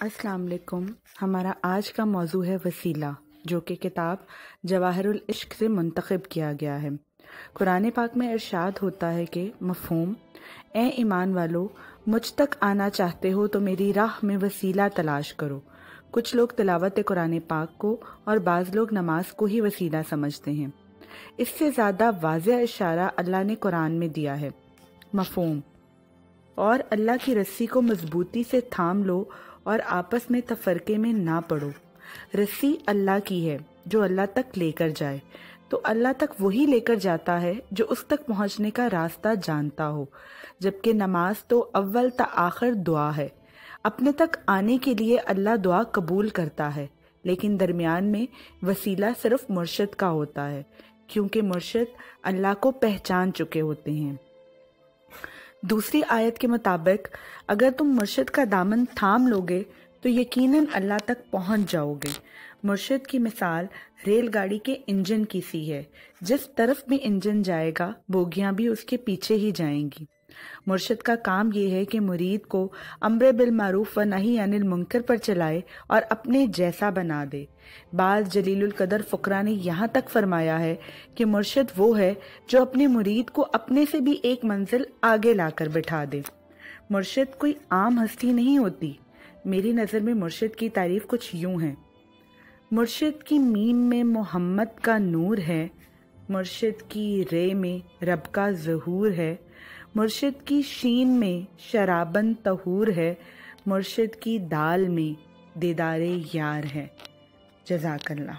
अस्सलाम वालेकुम। हमारा आज का मौजू है वसीला, जो कि किताब जवाहिरुल इश्क से मुंतखब किया गया है। कुरान पाक में इरशाद होता है कि मफ़हूम, ए ईमान वालो, मुझ तक आना चाहते हो तो मेरी राह में वसीला तलाश करो। कुछ लोग तिलावत कुरान पाक को और बाज़ लोग नमाज को ही वसीला समझते हैं। इससे ज़्यादा वाज़ेह इशारा अल्लाह ने कुरान में दिया है। मफ़हूम, और अल्लाह की रस्सी को मजबूती से थाम लो और आपस में तफरके में ना पड़ो। रस्सी अल्लाह की है जो अल्लाह तक लेकर जाए, तो अल्लाह तक वही लेकर जाता है जो उस तक पहुंचने का रास्ता जानता हो। जबकि नमाज तो अव्वल ता आखिर दुआ है। अपने तक आने के लिए अल्लाह दुआ कबूल करता है, लेकिन दरमियान में वसीला सिर्फ मुर्शिद का होता है, क्योंकि मुर्शिद अल्लाह को पहचान चुके होते हैं। दूसरी आयत के मुताबिक अगर तुम मुर्शिद का दामन थाम लोगे तो यकीनन अल्लाह तक पहुंच जाओगे। मुर्शिद की मिसाल रेलगाड़ी के इंजन की सी है। जिस तरफ भी इंजन जाएगा बोगियां भी उसके पीछे ही जाएंगी। मुर्शिद का काम ये है कि मुरीद को अम्र बिल मारूफ व नही अनिल मुनकर पर चलाए और अपने जैसा बना दे। बाज़ जलीलुल कदर फुकरा ने यहाँ तक फरमाया है कि मुर्शिद वो है जो अपने मुरीद को अपने से भी एक मंजिल आगे लाकर बिठा दे। मुर्शिद कोई आम हस्ती नहीं होती। मेरी नज़र में मुर्शिद की तारीफ कुछ यूं है। मुर्शिद की मीम में मोहम्मद का नूर है, मुर्शिद की रे में रब का ज़हूर है, मुर्शिद की शीन में शराबन तहूर है, मुर्शिद की दाल में दीदारे यार है। जज़ाकल्लाह।